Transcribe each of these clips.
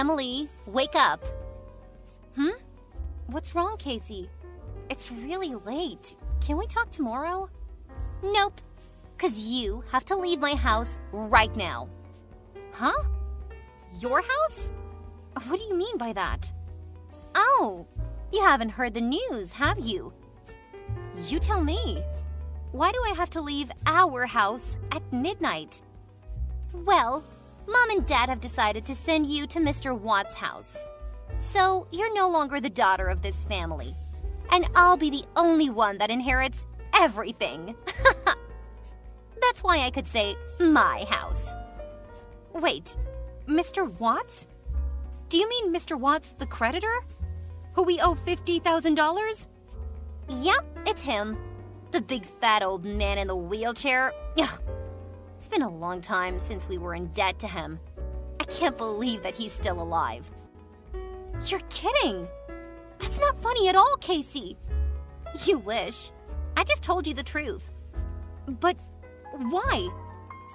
Emily, wake up. What's wrong, Casey? It's really late. Can we talk tomorrow? Nope, 'cause you have to leave my house right now. Huh? Your house? What do you mean by that? Oh, you haven't heard the news, have you? You tell me. Why do I have to leave our house at midnight? Well, Mom and Dad have decided to send you to Mr. Watt's house. So you're no longer the daughter of this family. And I'll be the only one that inherits everything. That's why I could say my house. Wait, Mr. Watts? Do you mean Mr. Watts the creditor? Who we owe $50,000? Yep, it's him. The big fat old man in the wheelchair. Ugh. It's been a long time since we were in debt to him. I can't believe that he's still alive. You're kidding! That's not funny at all, Casey. You wish. I just told you the truth. But why?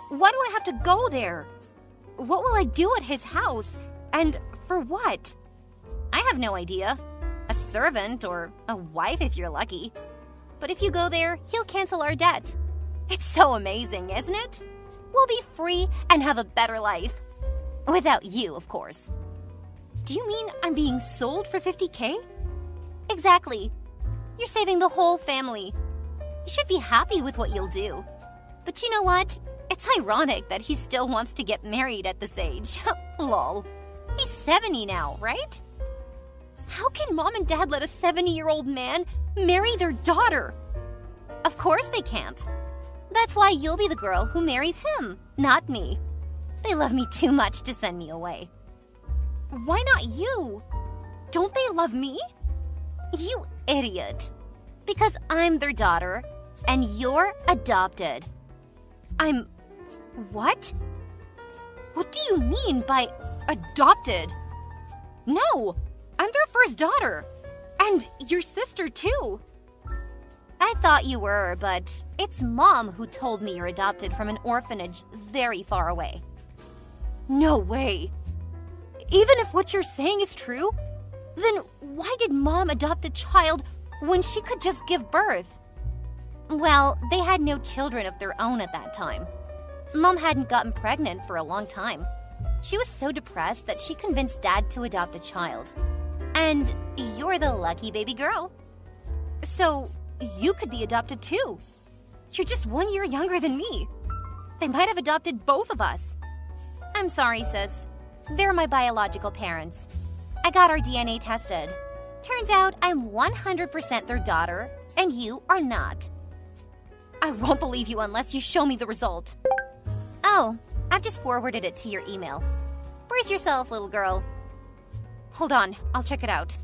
Why do I have to go there? What will I do at his house? And for what? I have no idea. A servant or a wife if you're lucky. But if you go there, he'll cancel our debt. It's so amazing, isn't it? We'll be free and have a better life. Without you, of course. Do you mean I'm being sold for $50K? Exactly. You're saving the whole family. You should be happy with what you'll do. But you know what? It's ironic that he still wants to get married at this age. Lol. He's 70 now, right? How can Mom and Dad let a 70-year-old man marry their daughter? Of course they can't. That's why you'll be the girl who marries him, not me. They love me too much to send me away. Why not you? Don't they love me? You idiot. Because I'm their daughter, and you're adopted. I'm... what? What do you mean by adopted? No, I'm their first daughter. And your sister, too. I thought you were, but it's Mom who told me you're adopted from an orphanage very far away. No way. Even if what you're saying is true, then why did Mom adopt a child when she could just give birth? Well, they had no children of their own at that time. Mom hadn't gotten pregnant for a long time. She was so depressed that she convinced Dad to adopt a child. And you're the lucky baby girl. So you could be adopted too. You're just 1 year younger than me. They might have adopted both of us. I'm sorry, sis. They're my biological parents. I got our DNA tested. Turns out I'm 100% their daughter, and you are not. I won't believe you unless you show me the result. Oh, I've just forwarded it to your email. Brace yourself, little girl. Hold on, I'll check it out.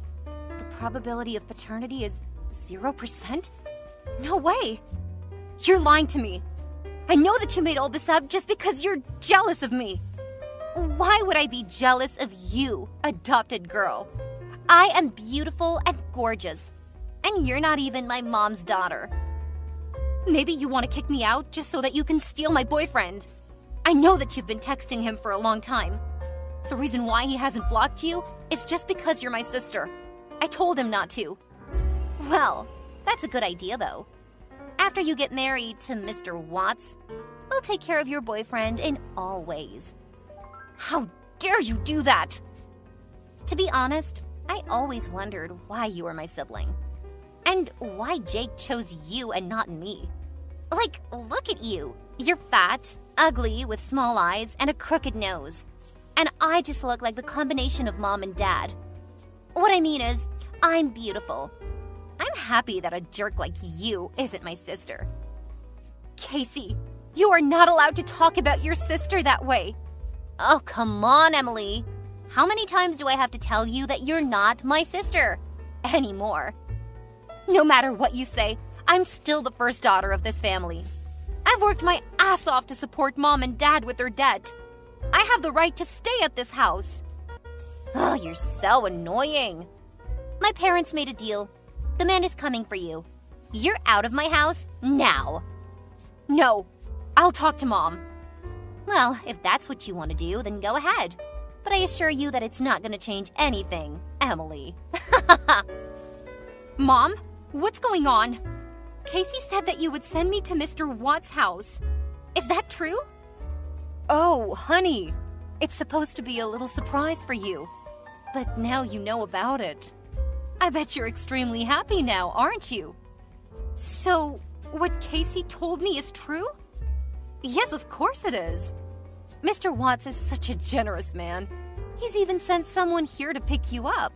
The probability of paternity is 0%? No way! You're lying to me. I know that you made all this up just because you're jealous of me. Why would I be jealous of you, adopted girl? I am beautiful and gorgeous, and you're not even my mom's daughter. Maybe you want to kick me out just so that you can steal my boyfriend. I know that you've been texting him for a long time. The reason why he hasn't blocked you is just because you're my sister. I told him not to. Well, that's a good idea, though. After you get married to Mr. Watts, we'll take care of your boyfriend in all ways. How dare you do that? To be honest, I always wondered why you were my sibling. And why Jake chose you and not me. Like, look at you. You're fat, ugly, with small eyes, and a crooked nose. And I just look like the combination of Mom and Dad. What I mean is, I'm beautiful. I'm happy that a jerk like you isn't my sister. Casey, you are not allowed to talk about your sister that way. Oh, come on, Emily. How many times do I have to tell you that you're not my sister? Anymore. No matter what you say, I'm still the first daughter of this family. I've worked my ass off to support Mom and Dad with their debt. I have the right to stay at this house. Oh, you're so annoying. My parents made a deal. The man is coming for you. You're out of my house now. No, I'll talk to Mom. Well, if that's what you want to do, then go ahead. but I assure you that it's not gonna change anything, Emily. Mom, what's going on? Casey said that you would send me to Mr. Watt's house. Is that true? Oh, honey, it's supposed to be a little surprise for you. But now you know about it. I bet you're extremely happy now, aren't you? So, what Casey told me is true? Yes, of course it is. Mr. Watts is such a generous man. He's even sent someone here to pick you up.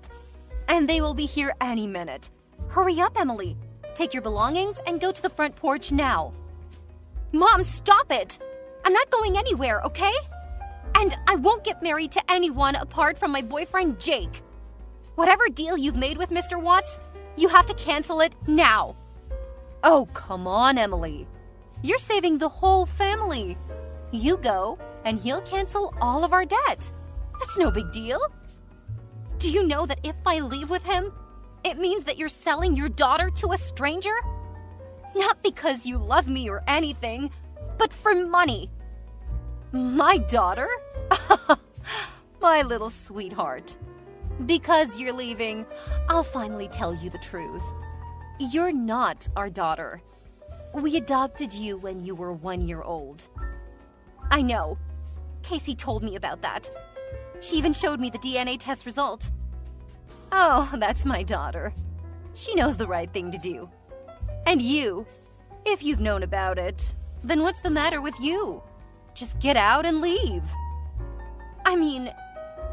And they will be here any minute. Hurry up, Emily. Take your belongings and go to the front porch now. Mom, stop it! I'm not going anywhere, okay? And I won't get married to anyone apart from my boyfriend, Jake. Whatever deal you've made with Mr. Watts, you have to cancel it now. Oh, come on, Emily. You're saving the whole family. You go, and he'll cancel all of our debt. That's no big deal. Do you know that if I leave with him, it means that you're selling your daughter to a stranger? Not because you love me or anything, but for money. My daughter? My little sweetheart. Because you're leaving, I'll finally tell you the truth. You're not our daughter. We adopted you when you were 1 year old. I know. Casey told me about that. She even showed me the DNA test results. Oh, that's my daughter. She knows the right thing to do. And you, if you've known about it, then what's the matter with you? Just get out and leave. I mean,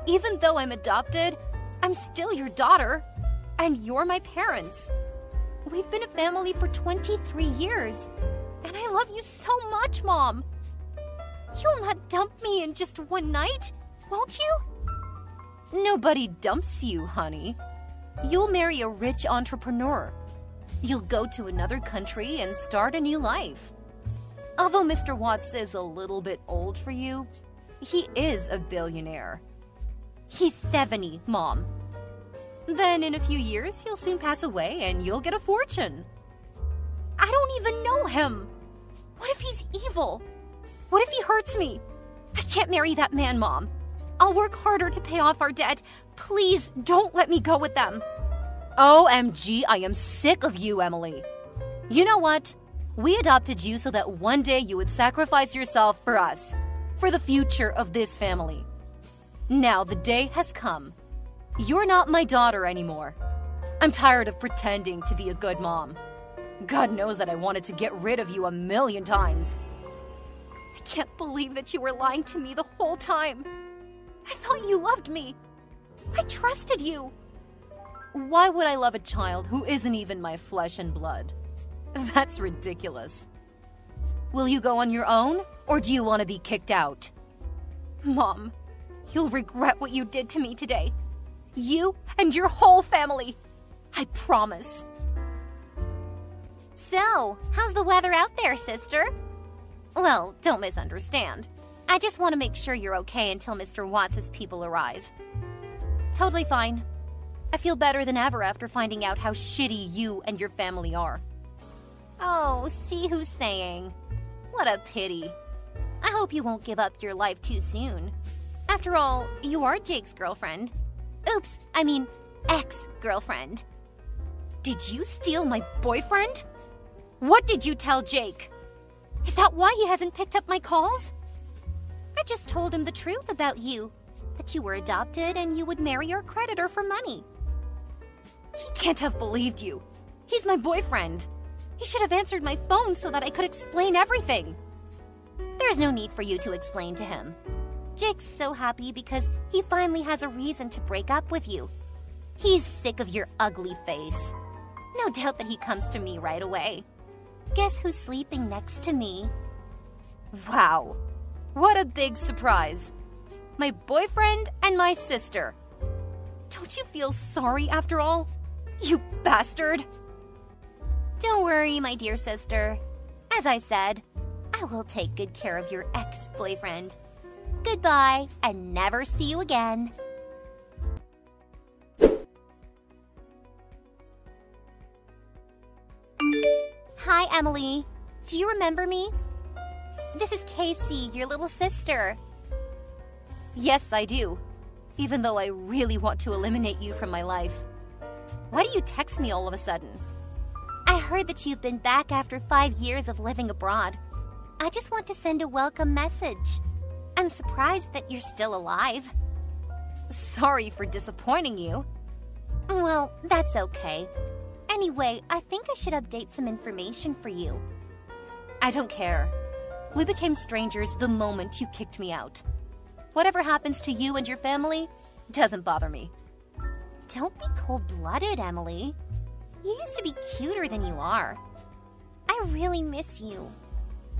even though I'm adopted, I'm still your daughter, and you're my parents. We've been a family for 23 years, and I love you so much, Mom. You'll not dump me in just one night, won't you? Nobody dumps you, honey. You'll marry a rich entrepreneur. You'll go to another country and start a new life. Although Mr. Watts is a little bit old for you, he is a billionaire. He's 70, Mom. Then in a few years, he'll soon pass away and you'll get a fortune. I don't even know him. What if he's evil? What if he hurts me? I can't marry that man, Mom. I'll work harder to pay off our debt. Please don't let me go with them. OMG, I am sick of you, Emily. You know what? We adopted you so that one day you would sacrifice yourself for us, for the future of this family. Now the day has come. You're not my daughter anymore. I'm tired of pretending to be a good mom. God knows that I wanted to get rid of you a million times. I can't believe that you were lying to me the whole time. I thought you loved me. I trusted you. Why would I love a child who isn't even my flesh and blood? That's ridiculous. Will you go on your own, or do you want to be kicked out? Mom, you'll regret what you did to me today. You and your whole family. I promise. So, how's the weather out there, sister? Well, don't misunderstand. I just want to make sure you're okay until Mr. Watts' people arrive. Totally fine. I feel better than ever after finding out how shitty you and your family are. Oh, see who's saying. What a pity. I hope you won't give up your life too soon. After all, you are Jake's girlfriend. Oops, I mean, ex-girlfriend. Did you steal my boyfriend? What did you tell Jake? Is that why he hasn't picked up my calls? I just told him the truth about you, that you were adopted and you would marry your creditor for money. He can't have believed you. He's my boyfriend. He should have answered my phone so that I could explain everything. There's no need for you to explain to him. Jake's so happy because he finally has a reason to break up with you. He's sick of your ugly face. No doubt that he comes to me right away. Guess who's sleeping next to me? Wow, what a big surprise. My boyfriend and my sister. Don't you feel sorry after all? You bastard! Don't worry, my dear sister. As I said, I will take good care of your ex-boyfriend. Goodbye, and never see you again. Hi, Emily. Do you remember me? This is Casey, your little sister. Yes, I do. even though I really want to eliminate you from my life. Why do you text me all of a sudden? I heard that you've been back after 5 years of living abroad. I just want to send a welcome message. I'm surprised that you're still alive. Sorry for disappointing you. Well, that's okay. Anyway, I think I should update some information for you. I don't care. We became strangers the moment you kicked me out. Whatever happens to you and your family doesn't bother me. Don't be cold-blooded, Emily. You used to be cuter than you are. I really miss you.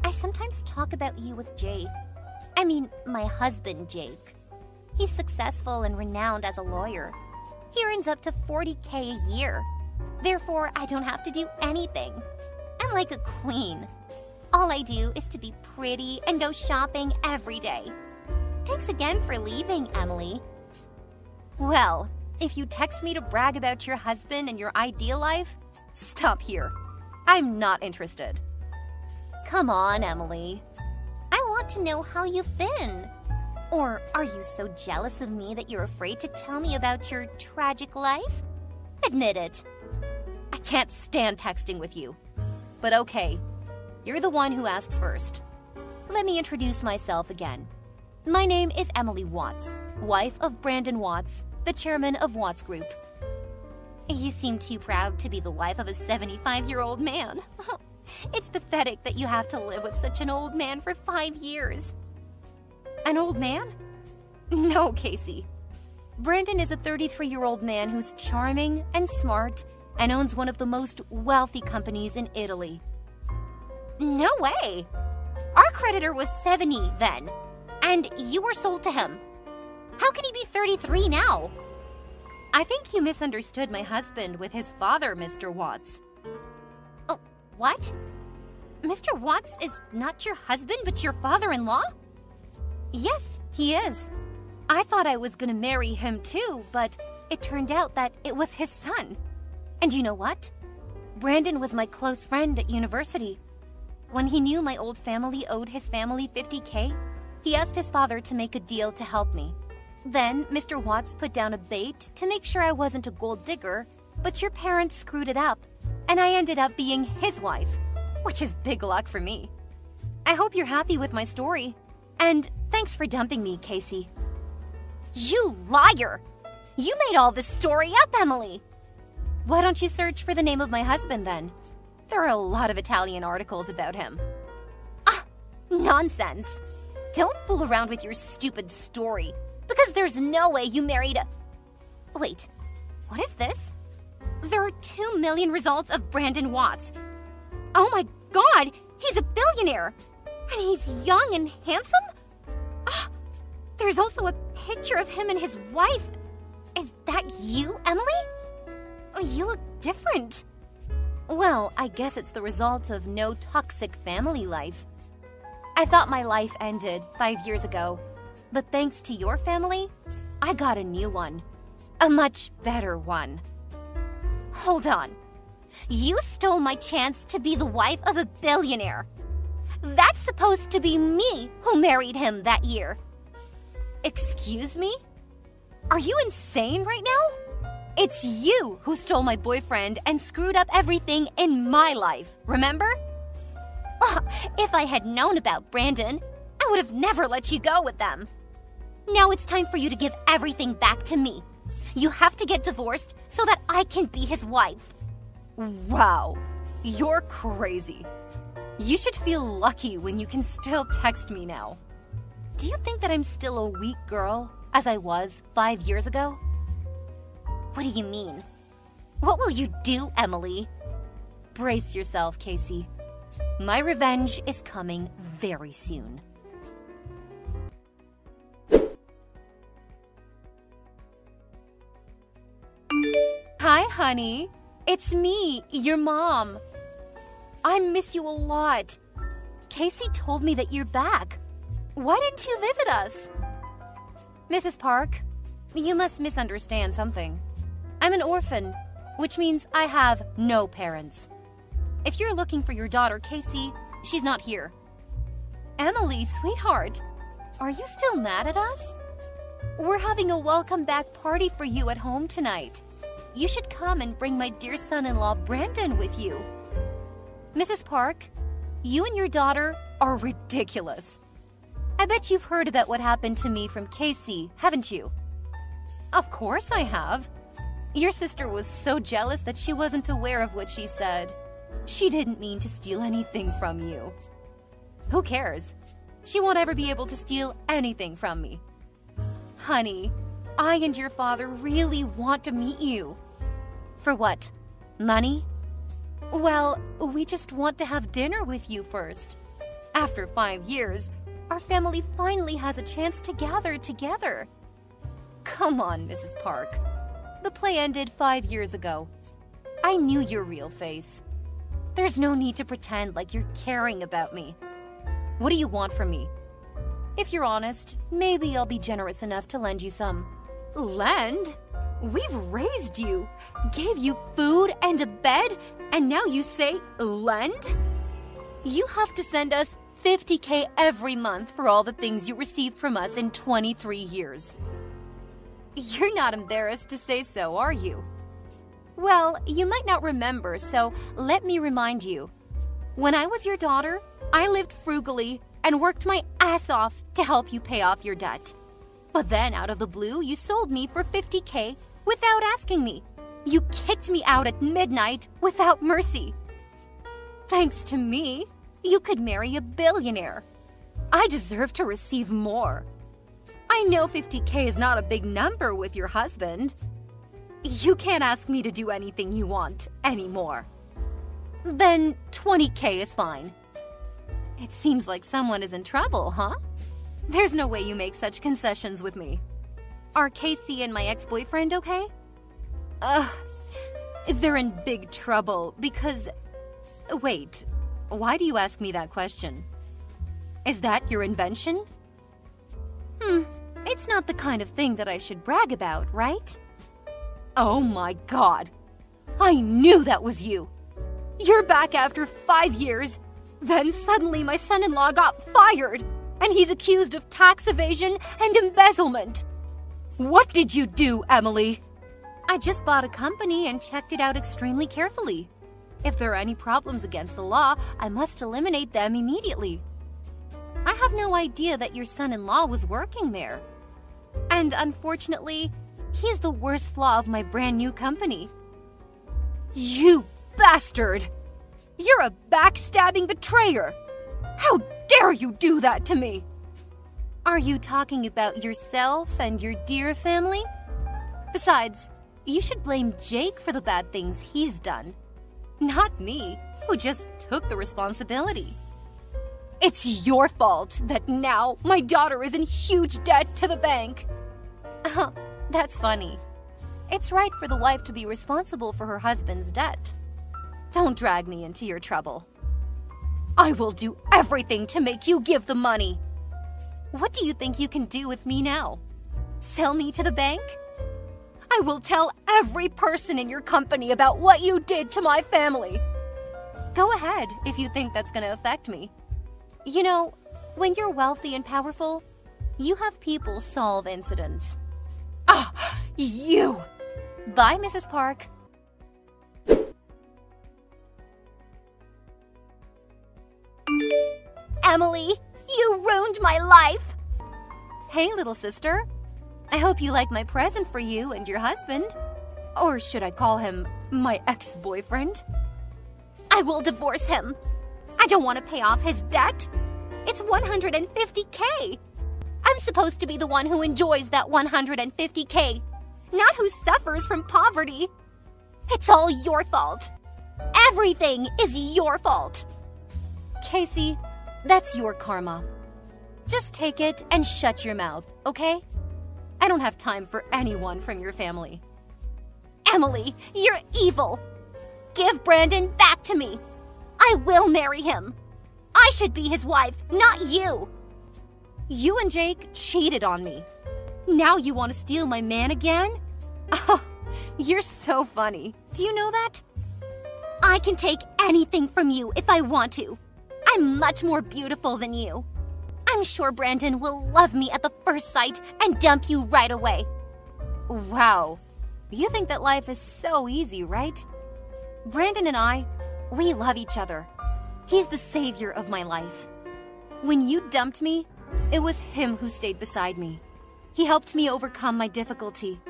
I sometimes talk about you with Jake. I mean, my husband, Jake. He's successful and renowned as a lawyer. He earns up to $40K a year. Therefore, I don't have to do anything. I'm like a queen. All I do is to be pretty and go shopping every day. Thanks again for leaving, Emily. Well, if you text me to brag about your husband and your ideal life, stop here. I'm not interested. Come on, Emily. I want to know how you've been. Or are you so jealous of me that you're afraid to tell me about your tragic life? Admit it. I can't stand texting with you. But okay, you're the one who asks first. Let me introduce myself again. My name is Emily Watts, wife of Brandon Watts, the chairman of Watts Group. You seem too proud to be the wife of a 75-year-old man. It's pathetic that you have to live with such an old man for 5 years. An old man? No, Casey. Brandon is a 33-year-old man who's charming and smart and owns one of the most wealthy companies in Italy. No way! Our creditor was 70 then, and you were sold to him. How can he be 33 now? I think you misunderstood my husband with his father, Mr. Watts. Oh, what? Mr. Watts is not your husband, but your father-in-law? Yes, he is. I thought I was gonna marry him too, but it turned out that it was his son. And you know what? Brandon was my close friend at university. When he knew my old family owed his family $50K, he asked his father to make a deal to help me. Then Mr. Watts put down a bait to make sure I wasn't a gold digger, but your parents screwed it up, and I ended up being his wife, which is big luck for me. I hope you're happy with my story, and thanks for dumping me, Casey. You liar! You made all this story up, Emily! Why don't you search for the name of my husband, then? There are a lot of Italian articles about him. Ah, nonsense! Don't fool around with your stupid story, because there's no way you married a... Wait, what is this? There are 2 million results of Brandon Watts. Oh my god, he's a billionaire! And he's young and handsome? Ah, there's also a picture of him and his wife. Is that you, Emily? Oh, you look different. Well, I guess it's the result of no toxic family life. I thought my life ended 5 years ago, but thanks to your family, I got a new one. A much better one. Hold on. You stole my chance to be the wife of a billionaire. That's supposed to be me who married him that year. Excuse me? Are you insane right now? It's you who stole my boyfriend and screwed up everything in my life, remember? Oh, if I had known about Brandon, I would have never let you go with them. Now it's time for you to give everything back to me. You have to get divorced so that I can be his wife. Wow, you're crazy. You should feel lucky when you can still text me now. Do you think that I'm still a weak girl, as I was 5 years ago? What do you mean? What will you do, Emily? Brace yourself, Casey. My revenge is coming very soon. Hi, honey. It's me, your mom. I miss you a lot. Casey told me that you're back. Why didn't you visit us? Mrs. Park, you must misunderstand something. I'm an orphan, which means I have no parents. If you're looking for your daughter, Casey, she's not here. Emily, sweetheart, are you still mad at us? We're having a welcome back party for you at home tonight. You should come and bring my dear son-in-law Brandon with you. Mrs. Park, you and your daughter are ridiculous. I bet you've heard about what happened to me from Casey, haven't you? Of course I have. Your sister was so jealous that she wasn't aware of what she said. She didn't mean to steal anything from you. Who cares? She won't ever be able to steal anything from me. Honey, I and your father really want to meet you. For what? Money? Well, we just want to have dinner with you first. After 5 years, our family finally has a chance to gather together. Come on, Mrs. Park. The play ended 5 years ago. I knew your real face. There's no need to pretend like you're caring about me. What do you want from me? If you're honest, maybe I'll be generous enough to lend you some. Lend? We've raised you, gave you food and a bed, and now you say lend? You have to send us $50K every month for all the things you received from us in 23 years. You're not embarrassed to say so, are you? Well, you might not remember, so let me remind you. When I was your daughter, I lived frugally and worked my ass off to help you pay off your debt. But then, out of the blue, you sold me for $50K without asking me. You kicked me out at midnight without mercy. Thanks to me, you could marry a billionaire. I deserve to receive more. I know $50K is not a big number with your husband. You can't ask me to do anything you want anymore. Then $20K is fine. It seems like someone is in trouble, huh? There's no way you make such concessions with me. Are Casey and my ex-boyfriend okay? They're in big trouble because… Wait, why do you ask me that question? Is that your invention? It's not the kind of thing that I should brag about, right? Oh my God! I knew that was you! You're back after 5 years, then suddenly my son-in-law got fired, and he's accused of tax evasion and embezzlement. What did you do, Emily? I just bought a company and checked it out extremely carefully. If there are any problems against the law, I must eliminate them immediately. I have no idea that your son-in-law was working there. And unfortunately, he's the worst flaw of my brand new company. You bastard! You're a backstabbing betrayer! How dare you do that to me? Are you talking about yourself and your dear family? Besides, you should blame Jake for the bad things he's done. Not me, who just took the responsibility. It's your fault that now my daughter is in huge debt to the bank. That's funny. It's right for the wife to be responsible for her husband's debt. Don't drag me into your trouble. I will do everything to make you give the money. What do you think you can do with me now? Sell me to the bank? I will tell every person in your company about what you did to my family. Go ahead if you think that's going to affect me. You know, when you're wealthy and powerful, you have people solve incidents. Ah, you! Bye, Mrs. Park. Emily, you ruined my life! Hey, little sister. I hope you like my present for you and your husband. Or should I call him my ex-boyfriend? I will divorce him. I don't want to pay off his debt. It's $150K. I'm supposed to be the one who enjoys that $150K, not who suffers from poverty. It's all your fault. Everything is your fault. Casey, that's your karma. Just take it and shut your mouth, okay? I don't have time for anyone from your family. Emily, you're evil. Give Brandon back to me. I will marry him. I should be his wife, not you. You and Jake cheated on me. Now you want to steal my man again? Oh, you're so funny. Do you know that? I can take anything from you if I want to. I'm much more beautiful than you. I'm sure Brandon will love me at the first sight and dump you right away. Wow. You think that life is so easy, right? Brandon and I, we love each other. He's the savior of my life. When you dumped me, it was him who stayed beside me. He helped me overcome my difficulty.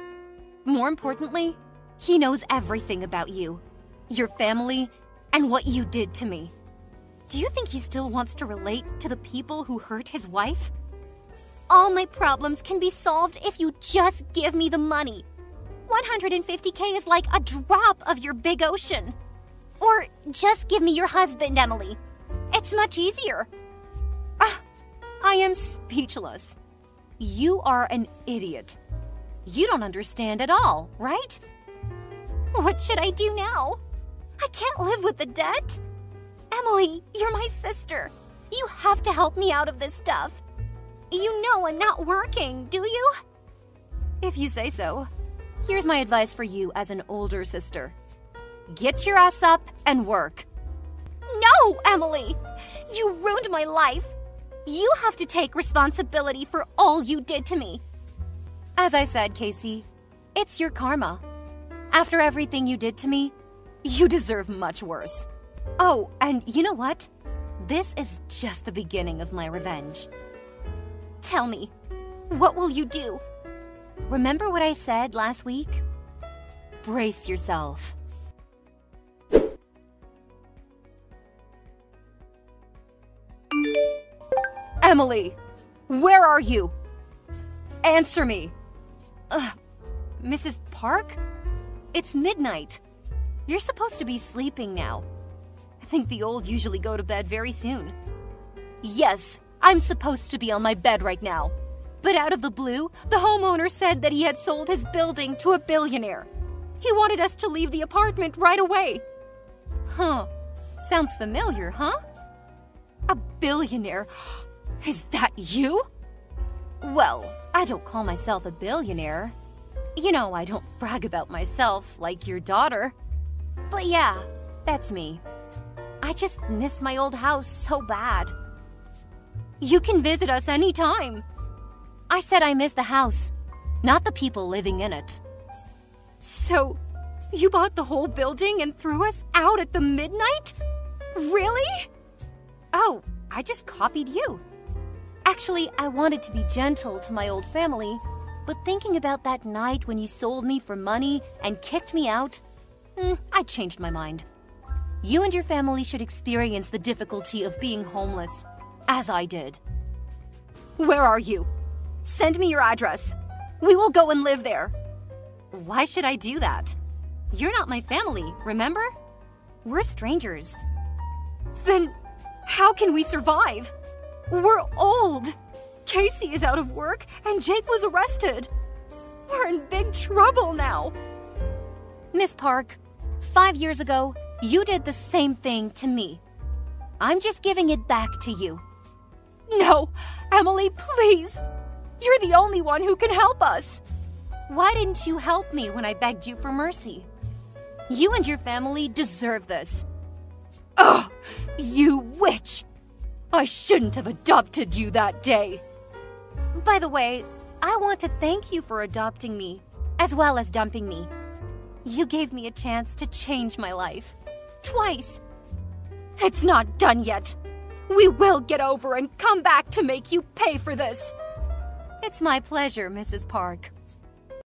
More importantly, he knows everything about you, your family, and what you did to me. Do you think he still wants to relate to the people who hurt his wife? All my problems can be solved if you just give me the money. 150K is like a drop of your big ocean. Or just give me your husband, Emily. It's much easier. I am speechless. You are an idiot. You don't understand at all, right? What should I do now? I can't live with the debt. Emily, you're my sister. You have to help me out of this stuff. You know I'm not working, do you? If you say so. Here's my advice for you as an older sister. Get your ass up and work. No, Emily! You ruined my life. You have to take responsibility for all you did to me. As I said, Casey, it's your karma. After everything you did to me, you deserve much worse. Oh, and you know what? This is just the beginning of my revenge. Tell me, what will you do? Remember what I said last week? Brace yourself. Emily, where are you? Answer me. Mrs. Park? It's midnight. You're supposed to be sleeping now. I think the old usually go to bed very soon. Yes, I'm supposed to be on my bed right now. But out of the blue, the homeowner said that he had sold his building to a billionaire. He wanted us to leave the apartment right away. Huh. Sounds familiar, huh? A billionaire? Is that you? Well, I don't call myself a billionaire. You know, I don't brag about myself like your daughter. But yeah, that's me. I just miss my old house so bad. You can visit us anytime. I said I miss the house, not the people living in it. So, you bought the whole building and threw us out at the midnight? Really? Oh, I just copied you. Actually, I wanted to be gentle to my old family, but thinking about that night when you sold me for money and kicked me out, I changed my mind. You and your family should experience the difficulty of being homeless, as I did. Where are you? Send me your address. We will go and live there. Why should I do that? You're not my family, remember? We're strangers. Then how can we survive? We're old. Casey is out of work and Jake was arrested. We're in big trouble now. Miss Park, 5 years ago, you did the same thing to me. I'm just giving it back to you. No, Emily, please. You're the only one who can help us. Why didn't you help me when I begged you for mercy? You and your family deserve this. Ugh, you witch! I shouldn't have adopted you that day. By the way, I want to thank you for adopting me, as well as dumping me. You gave me a chance to change my life. Twice. It's not done yet. We will get over and come back to make you pay for this. It's my pleasure, Mrs. Park.